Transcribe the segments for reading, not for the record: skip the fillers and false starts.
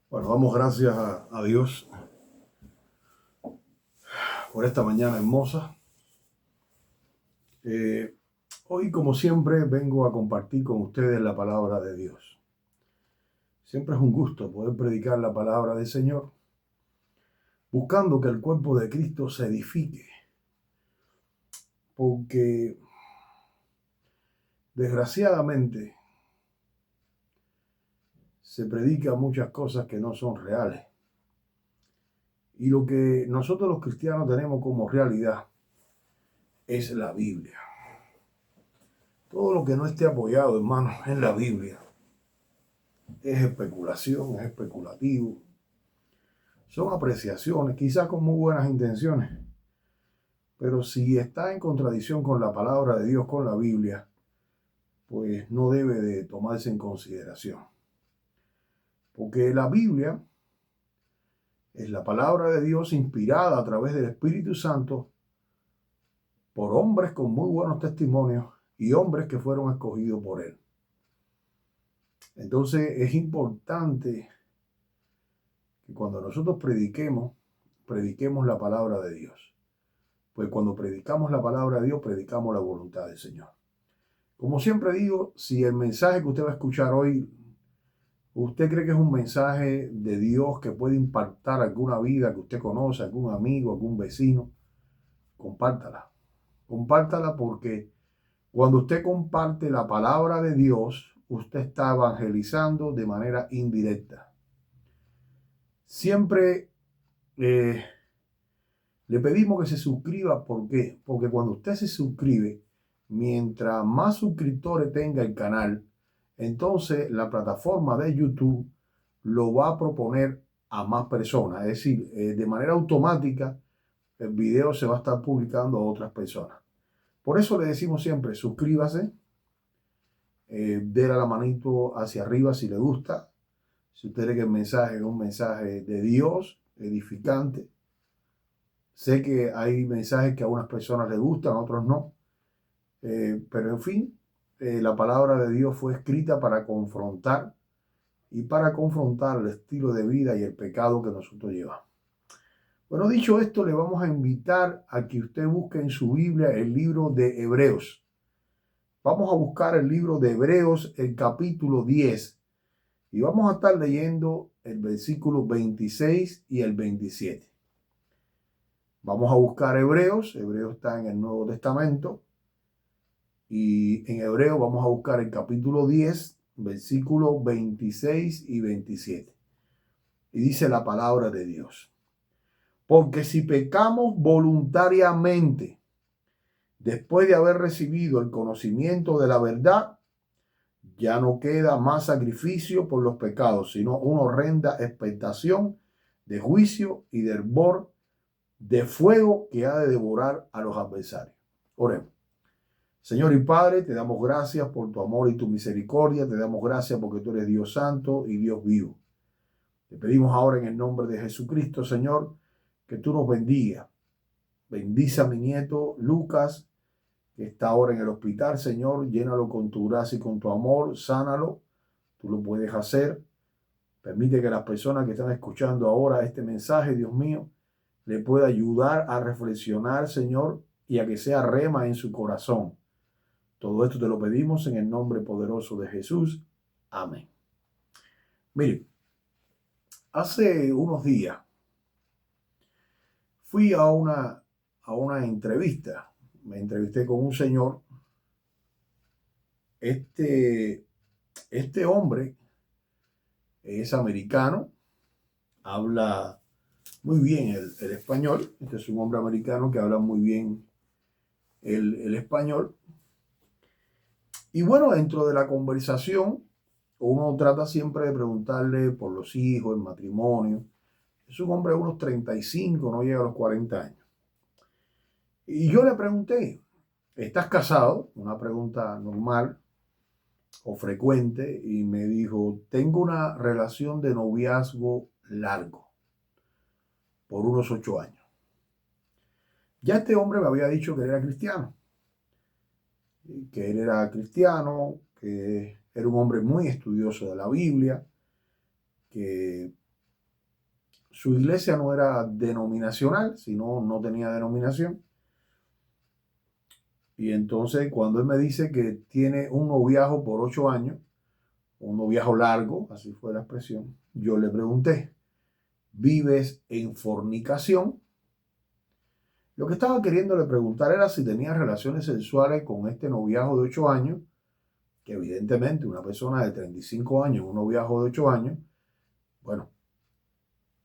Bueno, damos gracias a Dios por esta mañana hermosa. Eh, Hoy, como siempre, vengo a compartir con ustedes la palabra de Dios. Siempre es un gusto poder predicar la palabra del Señor, buscando que el cuerpo de Cristo se edifique, porque desgraciadamente se predica muchas cosas que no son reales. Y lo que nosotros los cristianos tenemos como realidad es la Biblia. Todo lo que no esté apoyado, hermanos, en la Biblia es especulación, es especulativo. Son apreciaciones, quizás con muy buenas intenciones, pero si está en contradicción con la palabra de Dios, con la Biblia, pues no debe de tomarse en consideración. Porque la Biblia es la palabra de Dios inspirada a través del Espíritu Santo por hombres con muy buenos testimonios y hombres que fueron escogidos por Él. Entonces es importante que cuando nosotros prediquemos la palabra de Dios. Pues cuando predicamos la palabra de Dios, predicamos la voluntad del Señor. Como siempre digo, si el mensaje que usted va a escuchar hoy, usted cree que es un mensaje de Dios que puede impactar alguna vida que usted conoce, algún amigo, algún vecino, compártala. Compártala porque cuando usted comparte la palabra de Dios, usted está evangelizando de manera indirecta. Siempre le pedimos que se suscriba. ¿Por qué? Porque cuando usted se suscribe, mientras más suscriptores tenga el canal, entonces la plataforma de YouTube lo va a proponer a más personas. Es decir, de manera automática, el video se va a estar publicando a otras personas. Por eso le decimos siempre, suscríbase, déle a la manito hacia arriba si le gusta. Si usted cree que el mensaje es un mensaje de Dios, edificante. Sé que hay mensajes que a unas personas les gustan, a otros no. Pero en fin, la palabra de Dios fue escrita para confrontar el estilo de vida y el pecado que nosotros llevamos. Bueno, dicho esto, le vamos a invitar a que usted busque en su Biblia el libro de Hebreos. Vamos a buscar el libro de Hebreos, el capítulo 10. Y vamos a estar leyendo el versículo 26 y el 27. Vamos a buscar Hebreos. Hebreos está en el Nuevo Testamento. Y en Hebreo vamos a buscar el capítulo 10, versículos 26 y 27. Y dice la palabra de Dios. Porque si pecamos voluntariamente, después de haber recibido el conocimiento de la verdad, ya no queda más sacrificio por los pecados, sino una horrenda expectación de juicio y de hervor de fuego que ha de devorar a los adversarios. Oremos. Señor y Padre, te damos gracias por tu amor y tu misericordia. Te damos gracias porque tú eres Dios santo y Dios vivo. Te pedimos ahora en el nombre de Jesucristo, Señor, que tú nos bendigas. Bendice a mi nieto Lucas, que está ahora en el hospital, Señor. Llénalo con tu gracia y con tu amor. Sánalo. Tú lo puedes hacer. Permite que las personas que están escuchando ahora este mensaje, Dios mío, le pueda ayudar a reflexionar, Señor, y a que sea rema en su corazón. Todo esto te lo pedimos en el nombre poderoso de Jesús. Amén. Mire, hace unos días fui a una entrevista. Me entrevisté con un señor. Este hombre es americano, habla muy bien el español. Este es un hombre americano que habla muy bien el español. Y bueno, dentro de la conversación, uno trata siempre de preguntarle por los hijos, el matrimonio. Es un hombre de unos 35, no llega a los 40 años. Y yo le pregunté, ¿estás casado? Una pregunta normal o frecuente. Y me dijo, tengo una relación de noviazgo largo, por unos 8 años. Ya este hombre me había dicho que él era cristiano. Que él era cristiano, que era un hombre muy estudioso de la Biblia, que su iglesia no era denominacional, sino no tenía denominación. Y entonces cuando él me dice que tiene un noviazgo por 8 años, un noviazgo largo, así fue la expresión, yo le pregunté, ¿vives en fornicación? Lo que estaba queriéndole preguntar era si tenía relaciones sexuales con este noviazgo de 8 años, que evidentemente una persona de 35 años, un noviazgo de 8 años, bueno,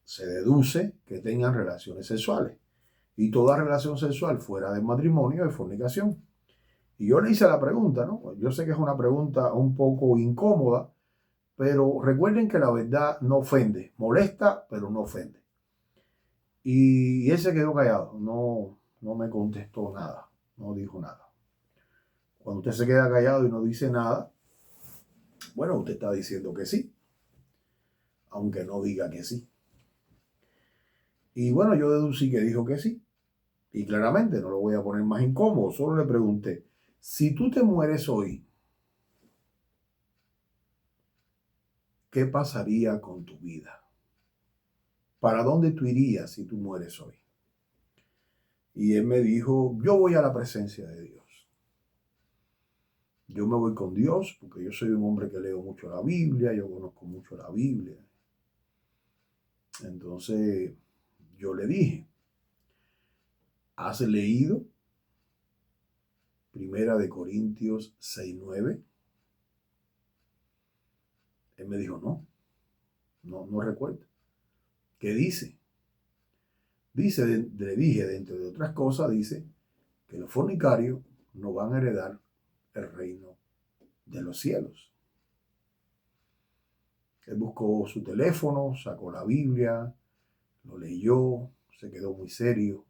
se deduce que tengan relaciones sexuales. Y toda relación sexual fuera del matrimonio es fornicación. Y yo le hice la pregunta, ¿no? Yo sé que es una pregunta un poco incómoda, pero recuerden que la verdad no ofende, molesta, pero no ofende. Y él se quedó callado, no me contestó nada, no dijo nada. Cuando usted se queda callado y no dice nada, bueno, usted está diciendo que sí, aunque no diga que sí. Y bueno, yo deducí que dijo que sí. Y claramente no lo voy a poner más incómodo, solo le pregunté, si tú te mueres hoy, ¿qué pasaría con tu vida? ¿Para dónde tú irías si tú mueres hoy? Y él me dijo, yo voy a la presencia de Dios. Yo me voy con Dios porque yo soy un hombre que leo mucho la Biblia, yo conozco mucho la Biblia. Entonces yo le dije, ¿has leído Primera de Corintios 6:9? Él me dijo, no recuerdo. ¿Qué dice? Dice, le dije, dentro de otras cosas, dice que los fornicarios no van a heredar el reino de los cielos. Él buscó su teléfono, sacó la Biblia, lo leyó, se quedó muy serio,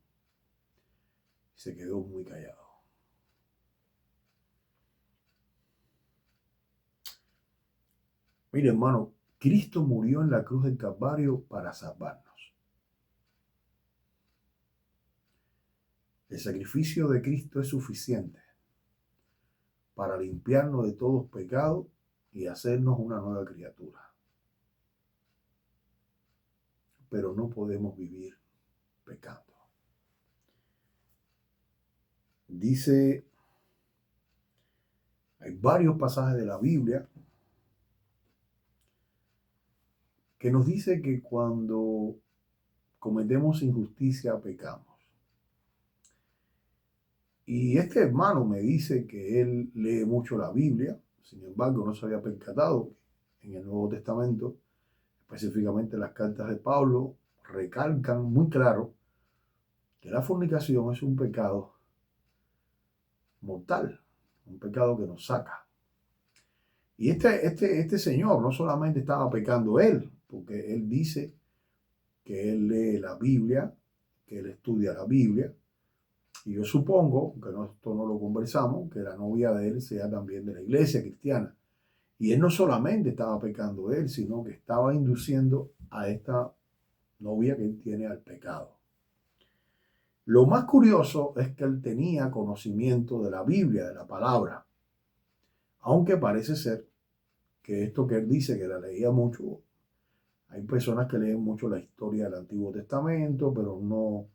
se quedó muy callado. Mire, hermano, Cristo murió en la cruz del Calvario para salvarnos. El sacrificio de Cristo es suficiente para limpiarnos de todos pecados y hacernos una nueva criatura. Pero no podemos vivir pecando. Dice, hay varios pasajes de la Biblia que nos dice que cuando cometemos injusticia pecamos. Y este hermano me dice que él lee mucho la Biblia, sin embargo no se había percatado que en el Nuevo Testamento, específicamente las cartas de Pablo, recalcan muy claro que la fornicación es un pecado mortal, un pecado que nos saca. Y este señor no solamente estaba pecando él, porque él dice que él lee la Biblia, que él estudia la Biblia, y yo supongo, que esto no lo conversamos, que la novia de él sea también de la iglesia cristiana. Y él no solamente estaba pecando él, sino que estaba induciendo a esta novia que él tiene al pecado. Lo más curioso es que él tenía conocimiento de la Biblia, de la palabra, aunque parece ser que esto que él dice, que la leía mucho, hay personas que leen mucho la historia del Antiguo Testamento, pero no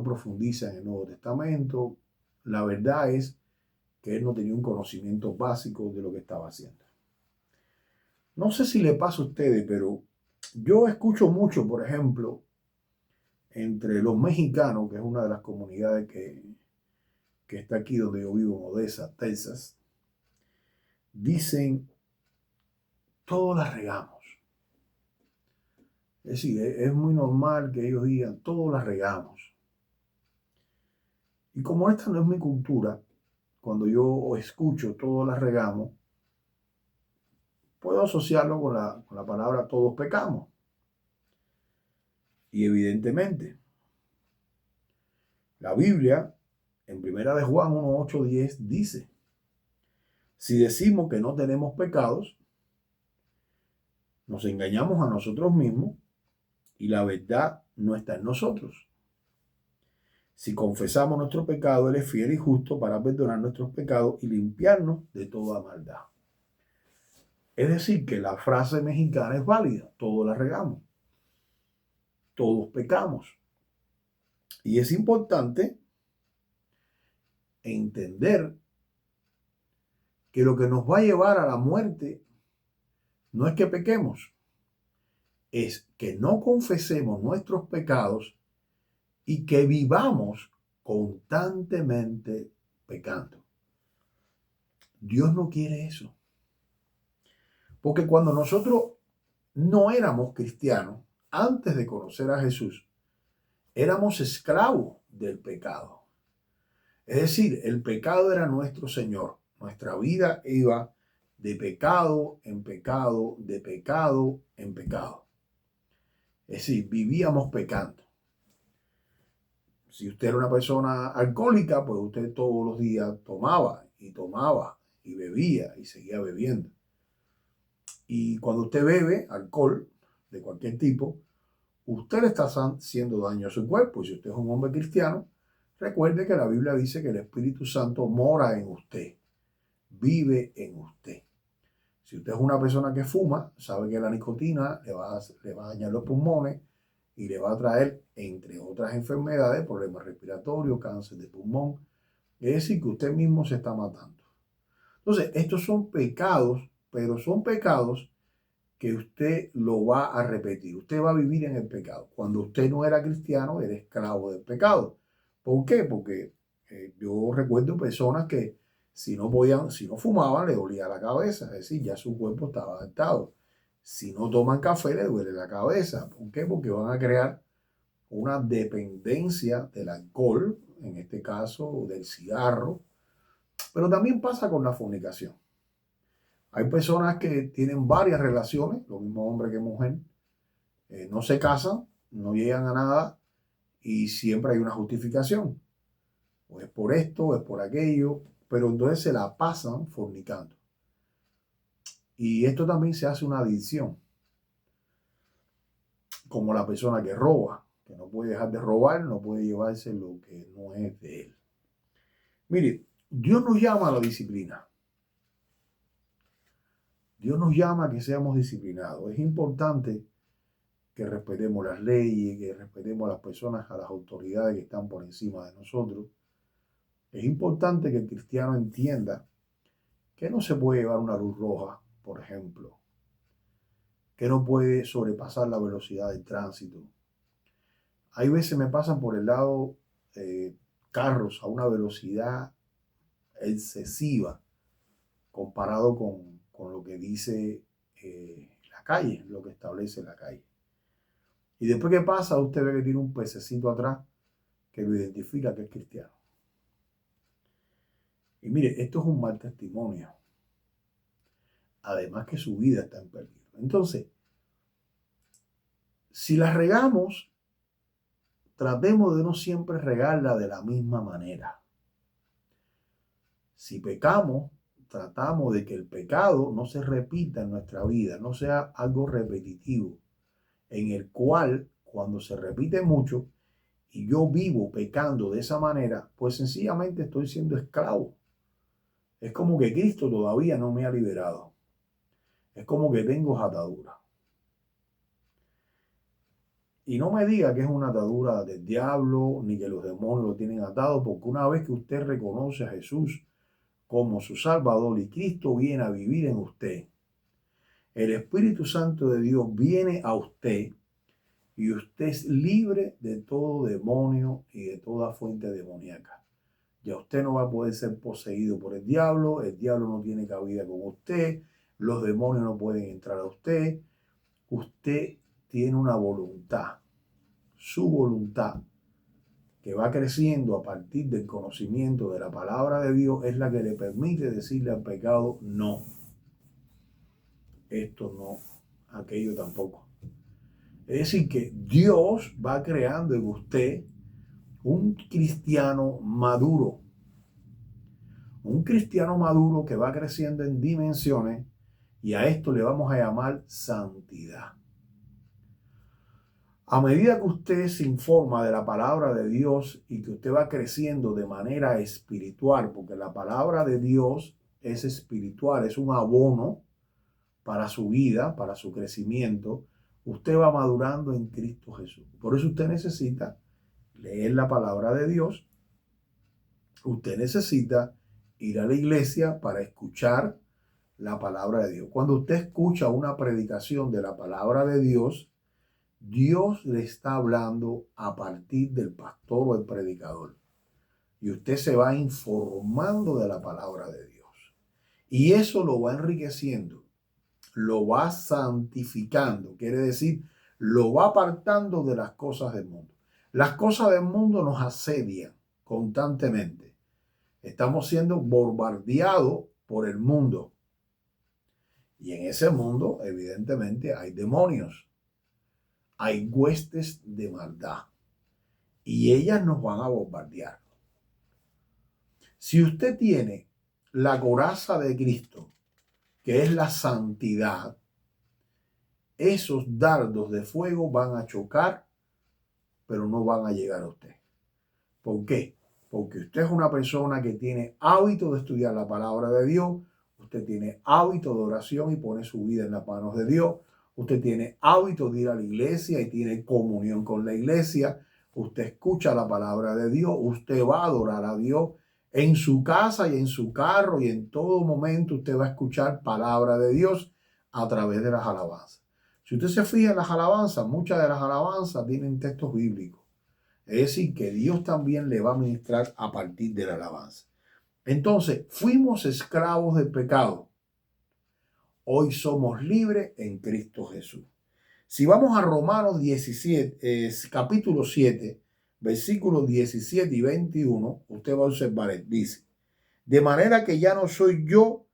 profundizan en el Nuevo Testamento. La verdad es que él no tenía un conocimiento básico de lo que estaba haciendo. No sé si le pasa a ustedes, pero yo escucho mucho, por ejemplo, entre los mexicanos, que es una de las comunidades que está aquí donde yo vivo, en Odessa, Texas, dicen, todos las regamos. Es decir, es muy normal que ellos digan, todos las regamos. Y como esta no es mi cultura, cuando yo escucho todos las regamos, puedo asociarlo con la palabra todos pecamos. Y evidentemente, la Biblia, en primera de Juan 1, 8, 10, dice, si decimos que no tenemos pecados, nos engañamos a nosotros mismos y la verdad no está en nosotros. Si confesamos nuestro pecado, Él es fiel y justo para perdonar nuestros pecados y limpiarnos de toda maldad. Es decir, que la frase mexicana es válida, todos la regamos. todos pecamos. Y es importante entender que lo que nos va a llevar a la muerte no es que pequemos, es que no confesemos nuestros pecados y que vivamos constantemente pecando. Dios no quiere eso. Porque cuando nosotros no éramos cristianos, antes de conocer a Jesús, éramos esclavos del pecado. Es decir, el pecado era nuestro Señor. Nuestra vida iba de pecado en pecado, de pecado en pecado. Es decir, vivíamos pecando. Si usted era una persona alcohólica, pues usted todos los días tomaba y bebía y seguía bebiendo. Y cuando usted bebe alcohol de cualquier tipo, usted le está haciendo daño a su cuerpo. Y si usted es un hombre cristiano, recuerde que la Biblia dice que el Espíritu Santo mora en usted, vive en usted. Si usted es una persona que fuma, sabe que la nicotina le va a dañar los pulmones y le va a traer, entre otras enfermedades, problemas respiratorios, cáncer de pulmón. Es decir, que usted mismo se está matando. Entonces, estos son pecados, pero son pecados que usted lo va a repetir. Usted va a vivir en el pecado. Cuando usted no era cristiano, era esclavo del pecado. ¿Por qué? Porque yo recuerdo personas que si no fumaban, le dolía la cabeza. Es decir, ya su cuerpo estaba adaptado. Si no toman café, le duele la cabeza. ¿Por qué? Porque van a crear una dependencia del alcohol, en este caso, o del cigarro. Pero también pasa con la fornicación. Hay personas que tienen varias relaciones, lo mismo hombre que mujer, no se casan, no llegan a nada y siempre hay una justificación. O es por esto, o es por aquello, pero entonces se la pasan fornicando. Y esto también se hace una adicción, como la persona que roba, que no puede dejar de robar, no puede llevarse lo que no es de él. Mire, Dios nos llama a la disciplina. Dios nos llama a que seamos disciplinados. Es importante que respetemos las leyes, que respetemos a las personas, a las autoridades que están por encima de nosotros. Es importante que el cristiano entienda que no se puede llevar una luz roja, por ejemplo, que no puede sobrepasar la velocidad del tránsito. Hay veces me pasan por el lado carros a una velocidad excesiva comparado con lo que dice la calle, lo que establece la calle. Y después que pasa, usted ve que tiene un pececito atrás que lo identifica que es cristiano. Y mire, esto es un mal testimonio. Además que su vida está en peligro. Entonces, si la regamos, tratemos de no siempre regarla de la misma manera. Si pecamos, tratamos de que el pecado no se repita en nuestra vida, no sea algo repetitivo, en el cual cuando se repite mucho y yo vivo pecando de esa manera, pues sencillamente estoy siendo esclavo. Es como que Cristo todavía no me ha liberado. Es como que tengo atadura. Y no me diga que es una atadura del diablo, ni que los demonios lo tienen atado, porque una vez que usted reconoce a Jesús como su Salvador y Cristo viene a vivir en usted, el Espíritu Santo de Dios viene a usted y usted es libre de todo demonio y de toda fuente demoníaca. Ya usted no va a poder ser poseído por el diablo no tiene cabida con usted, los demonios no pueden entrar a usted. Usted tiene una voluntad, su voluntad, que va creciendo a partir del conocimiento de la palabra de Dios, es la que le permite decirle al pecado no. Esto no, aquello tampoco. Es decir, que Dios va creando en usted un cristiano maduro. Un cristiano maduro que va creciendo en dimensiones y a esto le vamos a llamar santidad. A medida que usted se informa de la palabra de Dios y que usted va creciendo de manera espiritual, porque la palabra de Dios es espiritual, es un abono para su vida, para su crecimiento, usted va madurando en Cristo Jesús. Por eso usted necesita leer la palabra de Dios. Usted necesita ir a la iglesia para escuchar la palabra de Dios. Cuando usted escucha una predicación de la palabra de Dios, Dios le está hablando a partir del pastor o el predicador. Y usted se va informando de la palabra de Dios. Y eso lo va enriqueciendo, lo va santificando. Quiere decir, lo va apartando de las cosas del mundo. Las cosas del mundo nos asedian constantemente. Estamos siendo bombardeados por el mundo. Y en ese mundo, evidentemente, hay demonios. Hay huestes de maldad. Y ellas nos van a bombardear. Si usted tiene la coraza de Cristo, que es la santidad, esos dardos de fuego van a chocar, pero no van a llegar a usted. ¿Por qué? Porque usted es una persona que tiene hábito de estudiar la palabra de Dios, usted tiene hábito de oración y pone su vida en las manos de Dios, usted tiene hábito de ir a la iglesia y tiene comunión con la iglesia, usted escucha la palabra de Dios, usted va a adorar a Dios en su casa y en su carro y en todo momento usted va a escuchar palabra de Dios a través de las alabanzas. Si usted se fija en las alabanzas, muchas de las alabanzas tienen textos bíblicos. Es decir, que Dios también le va a ministrar a partir de la alabanza. Entonces, fuimos esclavos del pecado. Hoy somos libres en Cristo Jesús. Si vamos a Romanos 17, capítulo 7, versículos 17 y 21, usted va a observar, dice, de manera que ya no soy yo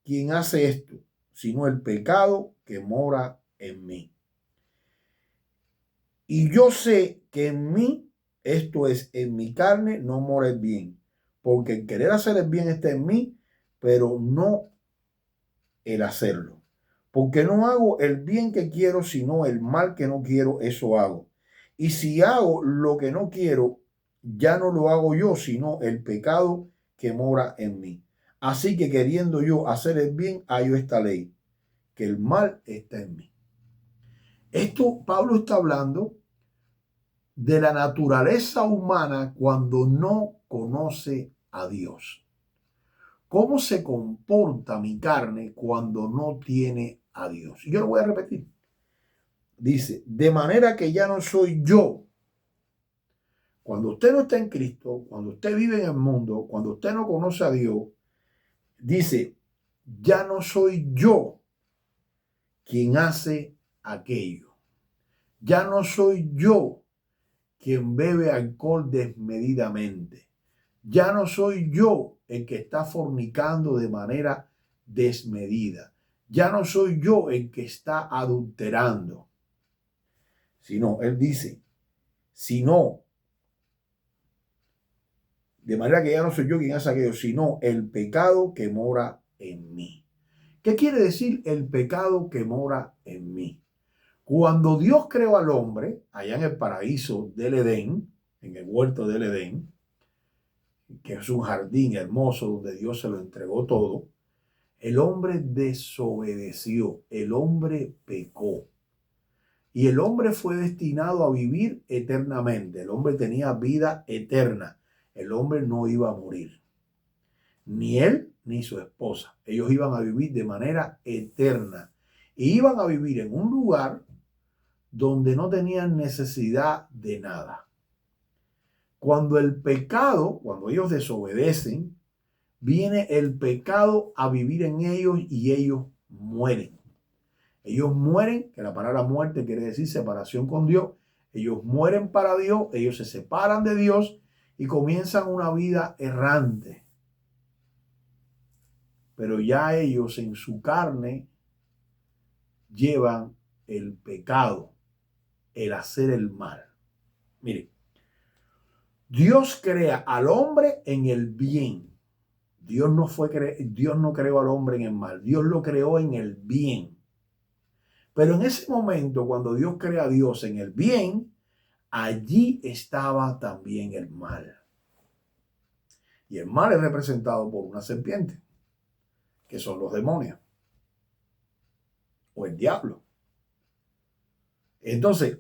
quien hace esto, sino el pecado que mora en mí. Y yo sé que en mí, esto es, en mi carne, no mora el bien, porque el querer hacer el bien está en mí, pero no el hacerlo. Porque no hago el bien que quiero, sino el mal que no quiero, eso hago. Y si hago lo que no quiero, ya no lo hago yo, sino el pecado que mora en mí. Así que queriendo yo hacer el bien, hallo esta ley, que el mal está en mí. Esto Pablo está hablando de la naturaleza humana cuando no conoce a Dios. ¿Cómo se comporta mi carne cuando no tiene a Dios? Yo lo voy a repetir. Dice, de manera que ya no soy yo. Cuando usted no está en Cristo, cuando usted vive en el mundo, cuando usted no conoce a Dios, dice, ya no soy yo quien hace aquello. Ya no soy yo quien bebe alcohol desmedidamente. Ya no soy yo el que está fornicando de manera desmedida. Ya no soy yo el que está adulterando. Sino, él dice, sino, de manera que ya no soy yo quien hace aquello, sino el pecado que mora en mí. ¿Qué quiere decir el pecado que mora en mí? Cuando Dios creó al hombre, allá en el paraíso del Edén, en el huerto del Edén, que es un jardín hermoso donde Dios se lo entregó todo, el hombre desobedeció, el hombre pecó. Y el hombre fue destinado a vivir eternamente. El hombre tenía vida eterna. El hombre no iba a morir. Ni él ni su esposa. Ellos iban a vivir de manera eterna. Y iban a vivir en un lugar donde no tenían necesidad de nada. Cuando el pecado, cuando ellos desobedecen, viene el pecado a vivir en ellos y ellos mueren. Ellos mueren, que la palabra muerte quiere decir separación con Dios. Ellos mueren para Dios, ellos se separan de Dios y comienzan una vida errante. Pero ya ellos en su carne llevan el pecado, el hacer el mal. Mire, Dios crea al hombre en el bien. Dios no creó al hombre en el mal. Dios lo creó en el bien. Pero en ese momento, cuando Dios crea a Dios en el bien, allí estaba también el mal. Y el mal es representado por una serpiente, que son los demonios o el diablo. Entonces,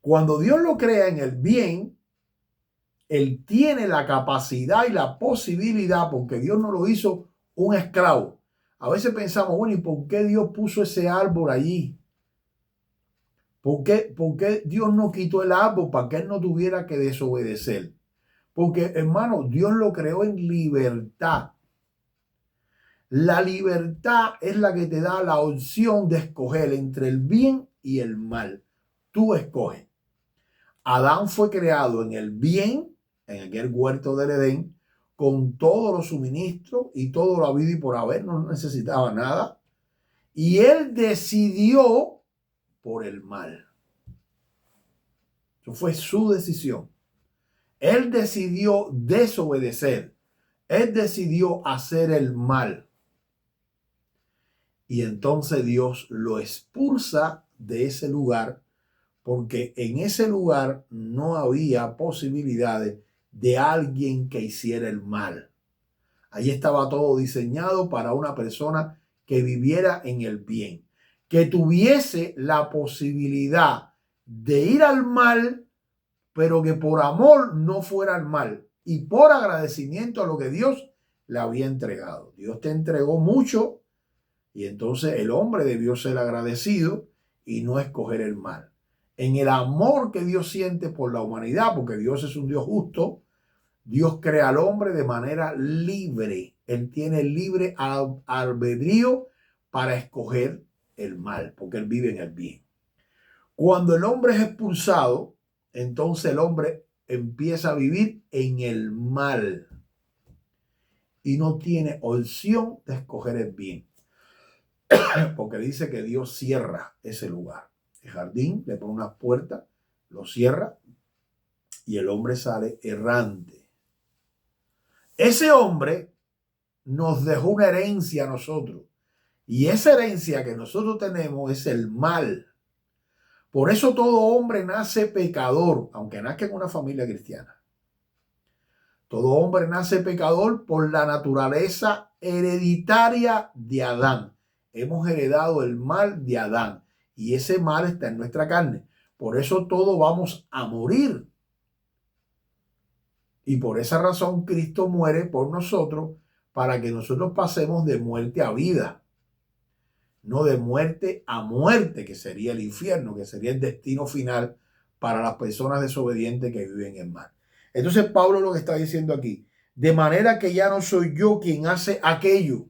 cuando Dios lo crea en el bien, Él tiene la capacidad y la posibilidad, porque Dios no lo hizo un esclavo. A veces pensamos, bueno, ¿y por qué Dios puso ese árbol allí? ¿Por qué Dios no quitó el árbol para que Él no tuviera que desobedecer? Porque, hermano, Dios lo creó en libertad. La libertad es la que te da la opción de escoger entre el bien y el mal. Tú escoges. Adán fue creado en el bien, en aquel huerto del Edén, con todos los suministros y todo lo habido y por haber, no necesitaba nada. Y él decidió por el mal. Eso fue su decisión. Él decidió desobedecer. Él decidió hacer el mal. Y entonces Dios lo expulsa de ese lugar, porque en ese lugar no había posibilidades de alguien que hiciera el mal. Ahí estaba todo diseñado para una persona que viviera en el bien, que tuviese la posibilidad de ir al mal, pero que por amor no fuera al mal y por agradecimiento a lo que Dios le había entregado. Dios te entregó mucho y entonces el hombre debió ser agradecido y no escoger el mal. En el amor que Dios siente por la humanidad, porque Dios es un Dios justo, Dios crea al hombre de manera libre. Él tiene libre albedrío para escoger el mal, porque él vive en el bien. Cuando el hombre es expulsado, entonces el hombre empieza a vivir en el mal y no tiene opción de escoger el bien, porque dice que Dios cierra ese lugar. El jardín le pone unas puertas, lo cierra y el hombre sale errante. Ese hombre nos dejó una herencia a nosotros. Y esa herencia que nosotros tenemos es el mal. Por eso todo hombre nace pecador, aunque nazca en una familia cristiana. Todo hombre nace pecador por la naturaleza hereditaria de Adán. Hemos heredado el mal de Adán y ese mal está en nuestra carne. Por eso todos vamos a morir. Y por esa razón Cristo muere por nosotros para que nosotros pasemos de muerte a vida. No de muerte a muerte, que sería el infierno, que sería el destino final para las personas desobedientes que viven en mal. Entonces Pablo lo que está diciendo aquí, de manera que ya no soy yo quien hace aquello,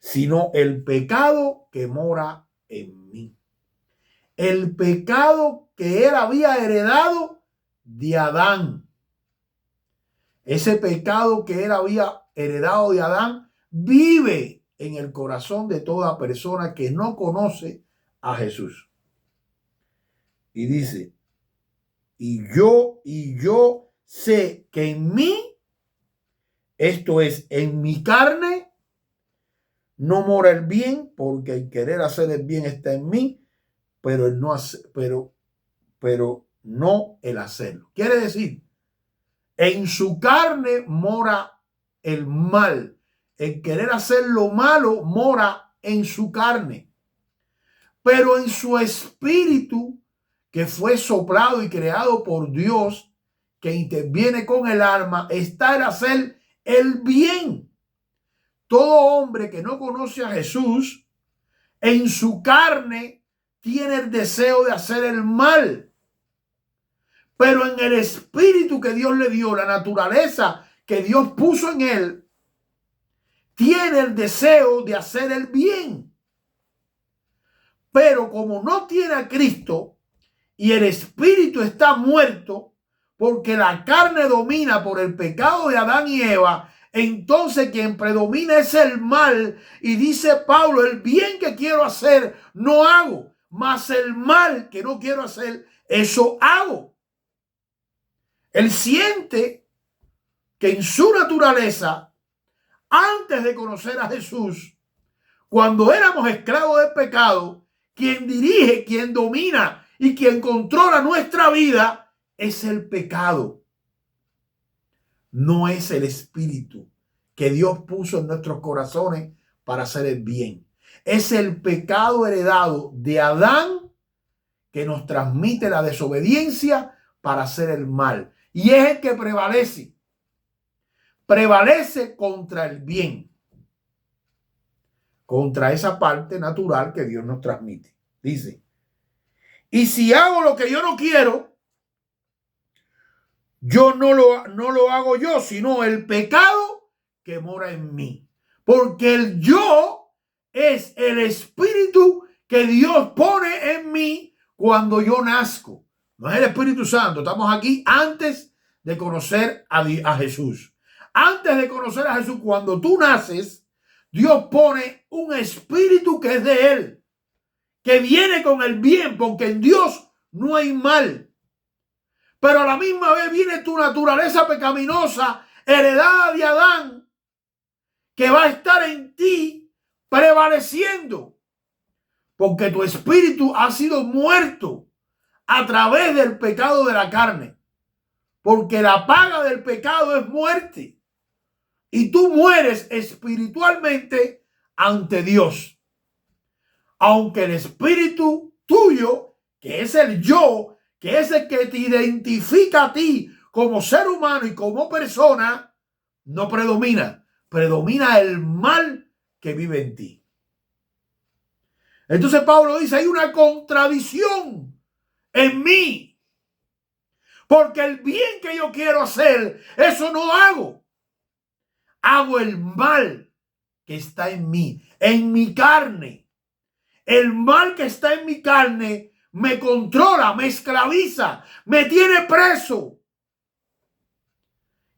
sino el pecado que mora en mí. El pecado que él había heredado de Adán. Ese pecado que él había heredado de Adán vive en el corazón de toda persona que no conoce a Jesús. Y dice, y yo sé que en mí, esto es, en mi carne, no mora el bien, porque el querer hacer el bien está en mí, pero el no hacer, pero no el hacerlo. Quiere decir, en su carne mora el mal. El querer hacer lo malo mora en su carne. Pero en su espíritu, que fue soplado y creado por Dios, que interviene con el alma, está el hacer el bien. Todo hombre que no conoce a Jesús, en su carne tiene el deseo de hacer el mal. Pero en el espíritu que Dios le dio, la naturaleza que Dios puso en él, tiene el deseo de hacer el bien. Pero como no tiene a Cristo y el espíritu está muerto, porque la carne domina por el pecado de Adán y Eva, entonces quien predomina es el mal. Y dice Pablo, el bien que quiero hacer no hago, mas el mal que no quiero hacer, eso hago. Él siente que en su naturaleza, antes de conocer a Jesús, cuando éramos esclavos del pecado, quien dirige, quien domina y quien controla nuestra vida es el pecado. No es el espíritu que Dios puso en nuestros corazones para hacer el bien. Es el pecado heredado de Adán que nos transmite la desobediencia para hacer el mal. Y es el que prevalece. Prevalece contra el bien. Contra esa parte natural que Dios nos transmite. Dice, y si hago lo que yo no quiero, yo no lo hago yo, sino el pecado que mora en mí. Porque el yo es el espíritu que Dios pone en mí cuando yo nazco. No es el Espíritu Santo. Estamos aquí antes de conocer a Jesús. Antes de conocer a Jesús, cuando tú naces, Dios pone un espíritu que es de Él, que viene con el bien, porque en Dios no hay mal. Pero a la misma vez viene tu naturaleza pecaminosa, heredada de Adán, que va a estar en ti prevaleciendo, porque tu espíritu ha sido muerto a través del pecado de la carne, porque la paga del pecado es muerte, y tú mueres espiritualmente ante Dios. Aunque el espíritu tuyo, que es el yo, que es el que te identifica a ti como ser humano y como persona, no predomina. Predomina el mal que vive en ti. Entonces Pablo dice, hay una contradicción en mí. Porque el bien que yo quiero hacer, eso no hago. Hago el mal que está en mí, en mi carne. El mal que está en mi carne me controla, me esclaviza, me tiene preso.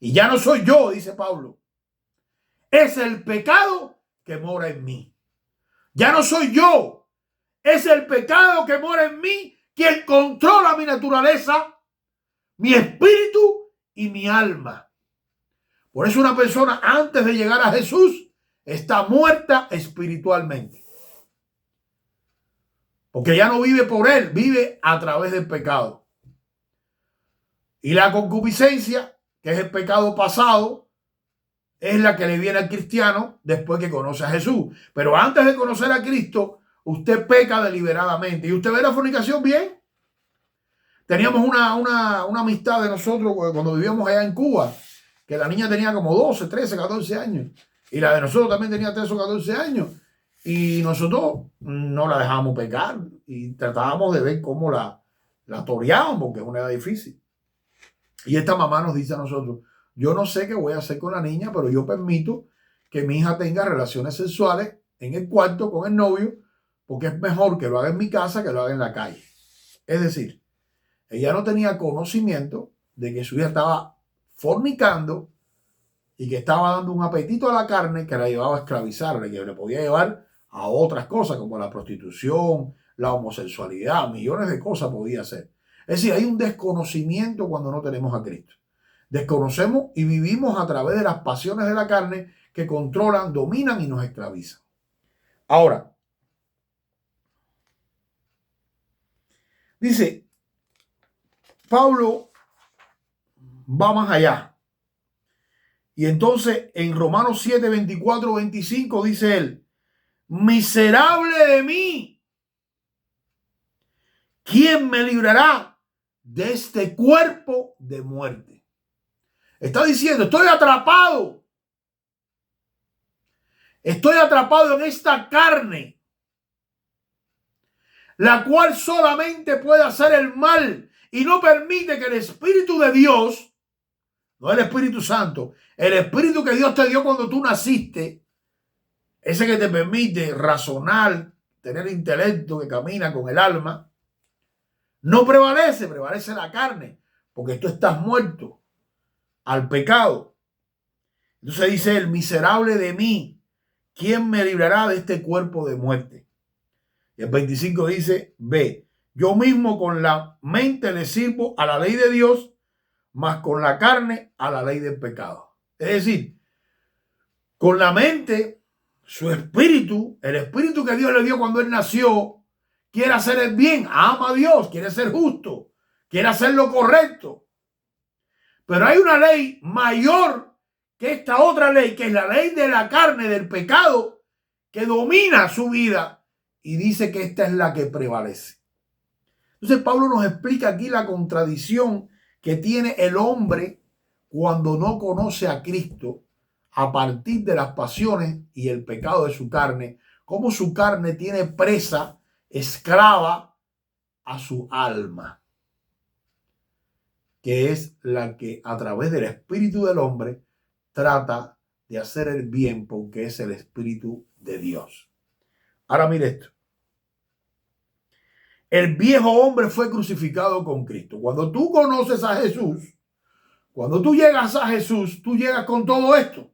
Y ya no soy yo, dice Pablo. Es el pecado que mora en mí. Ya no soy yo. Es el pecado que mora en mí quien controla mi naturaleza, mi espíritu y mi alma. Por eso una persona antes de llegar a Jesús está muerta espiritualmente. Porque ya no vive por él, vive a través del pecado. Y la concupiscencia, que es el pecado pasado, es la que le viene al cristiano después que conoce a Jesús. Pero antes de conocer a Cristo, usted peca deliberadamente. ¿Y usted ve la fornicación bien? Teníamos una amistad de nosotros cuando vivíamos allá en Cuba, que la niña tenía como 12, 13, 14 años. Y la de nosotros también tenía 13 o 14 años. Y nosotros no la dejábamos pecar y tratábamos de ver cómo la toreábamos, porque es una edad difícil. Y esta mamá nos dice a nosotros, yo no sé qué voy a hacer con la niña, pero yo permito que mi hija tenga relaciones sexuales en el cuarto con el novio, porque es mejor que lo haga en mi casa que lo haga en la calle. Es decir, ella no tenía conocimiento de que su hija estaba fornicando y que estaba dando un apetito a la carne que la llevaba a esclavizarle, que le podía llevar a otras cosas como la prostitución, la homosexualidad, millones de cosas podía hacer. Es decir, hay un desconocimiento cuando no tenemos a Cristo. Desconocemos y vivimos a través de las pasiones de la carne que controlan, dominan y nos esclavizan. Ahora, dice, Pablo va más allá. Y entonces en Romanos 7, 24, 25 dice él, miserable de mí, ¿quién me librará de este cuerpo de muerte? Está diciendo, estoy atrapado. Estoy atrapado en esta carne, la cual solamente puede hacer el mal y no permite que el Espíritu de Dios, no el Espíritu Santo, el Espíritu que Dios te dio cuando tú naciste, ese que te permite razonar, tener intelecto, que camina con el alma, no prevalece, prevalece la carne, porque tú estás muerto al pecado. Entonces dice el miserable de mí, ¿quién me librará de este cuerpo de muerte? Y el 25 dice, ve, yo mismo con la mente le sirvo a la ley de Dios, mas con la carne a la ley del pecado. Es decir, con la mente, su espíritu, el espíritu que Dios le dio cuando él nació, quiere hacer el bien, ama a Dios, quiere ser justo, quiere hacer lo correcto. Pero hay una ley mayor que esta otra ley, que es la ley de la carne, del pecado, que domina su vida y dice que esta es la que prevalece. Entonces Pablo nos explica aquí la contradicción que tiene el hombre cuando no conoce a Cristo a partir de las pasiones y el pecado de su carne, cómo su carne tiene presa, esclava a su alma, que es la que a través del espíritu del hombre trata de hacer el bien, porque es el espíritu de Dios. Ahora mire esto. El viejo hombre fue crucificado con Cristo. Cuando tú conoces a Jesús, cuando tú llegas a Jesús, tú llegas con todo esto.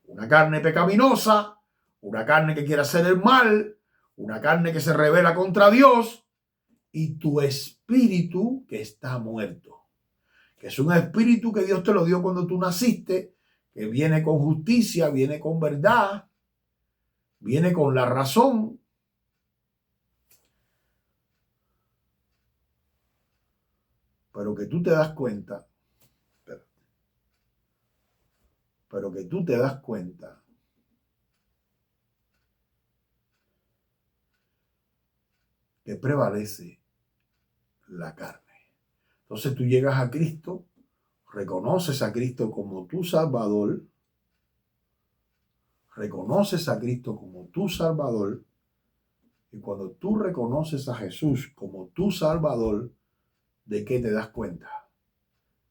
Una carne pecaminosa, una carne que quiere hacer el mal, una carne que se rebela contra Dios y tu espíritu que está muerto. Que es un espíritu que Dios te lo dio cuando tú naciste, que viene con justicia, viene con verdad, viene con la razón. Pero que tú te das cuenta, que prevalece la carne. Entonces tú llegas a Cristo, reconoces a Cristo como tu Salvador, y cuando tú reconoces a Jesús como tu Salvador, ¿de qué te das cuenta?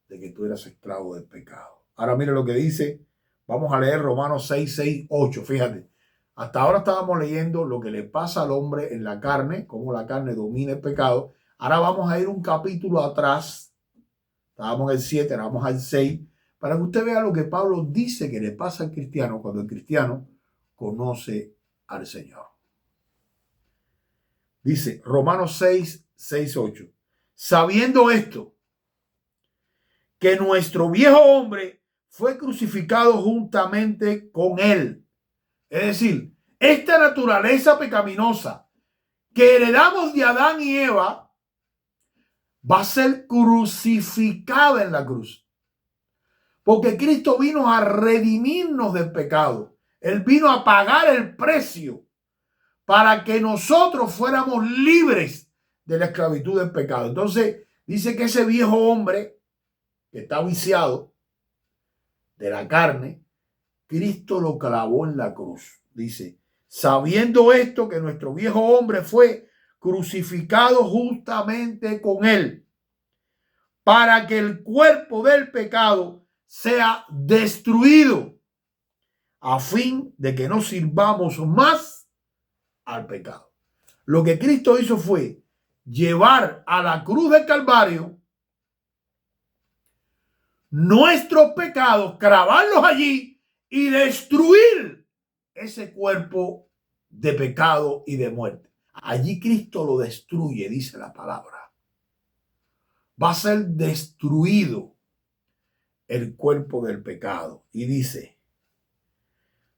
De que tú eras esclavo del pecado. Ahora mire lo que dice, vamos a leer Romanos 6, 6, 8, fíjate. Hasta ahora estábamos leyendo lo que le pasa al hombre en la carne, cómo la carne domina el pecado. Ahora vamos a ir un capítulo atrás. Estábamos en el 7, ahora vamos al 6, para que usted vea lo que Pablo dice que le pasa al cristiano cuando el cristiano conoce al Señor. Dice Romanos 6, 6, 8. Sabiendo esto, que nuestro viejo hombre fue crucificado juntamente con él. Es decir, esta naturaleza pecaminosa que heredamos de Adán y Eva va a ser crucificada en la cruz. Porque Cristo vino a redimirnos del pecado. Él vino a pagar el precio para que nosotros fuéramos libres de la esclavitud del pecado. Entonces, dice que ese viejo hombre que está viciado de la carne, Cristo lo clavó en la cruz. Dice, sabiendo esto, que nuestro viejo hombre fue crucificado justamente con él, para que el cuerpo del pecado sea destruido, a fin de que no sirvamos más al pecado. Lo que Cristo hizo fue llevar a la cruz del Calvario nuestros pecados, clavarlos allí y destruir ese cuerpo de pecado y de muerte. Allí Cristo lo destruye, dice la palabra. Va a ser destruido el cuerpo del pecado. Y dice,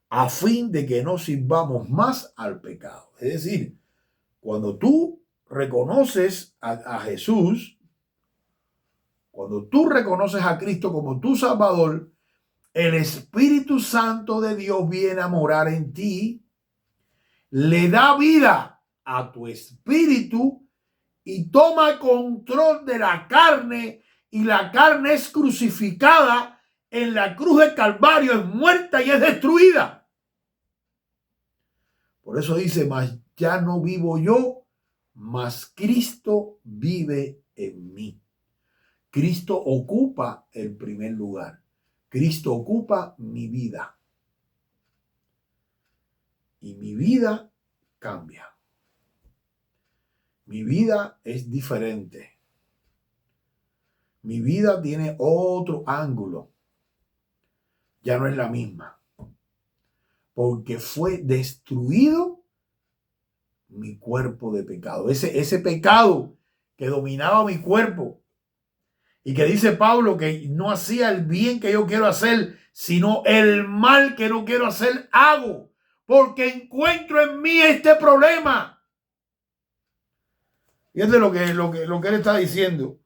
a fin de que no sirvamos más al pecado. Es decir, cuando tú reconoces a Jesús, cuando tú reconoces a Cristo como tu Salvador, el Espíritu Santo de Dios viene a morar en ti, le da vida a tu espíritu y toma control de la carne, y la carne es crucificada en la cruz del Calvario, es muerta y es destruida. Por eso dice, mas ya no vivo yo, mas Cristo vive en mí. Cristo ocupa el primer lugar. Cristo ocupa mi vida. Y mi vida cambia. Mi vida es diferente. Mi vida tiene otro ángulo. Ya no es la misma. Porque fue destruido mi cuerpo de pecado. Ese pecado que dominaba mi cuerpo. Y que dice Pablo que no hacía el bien que yo quiero hacer, sino el mal que no quiero hacer hago. Porque encuentro en mí este problema. Fíjate lo que él está diciendo.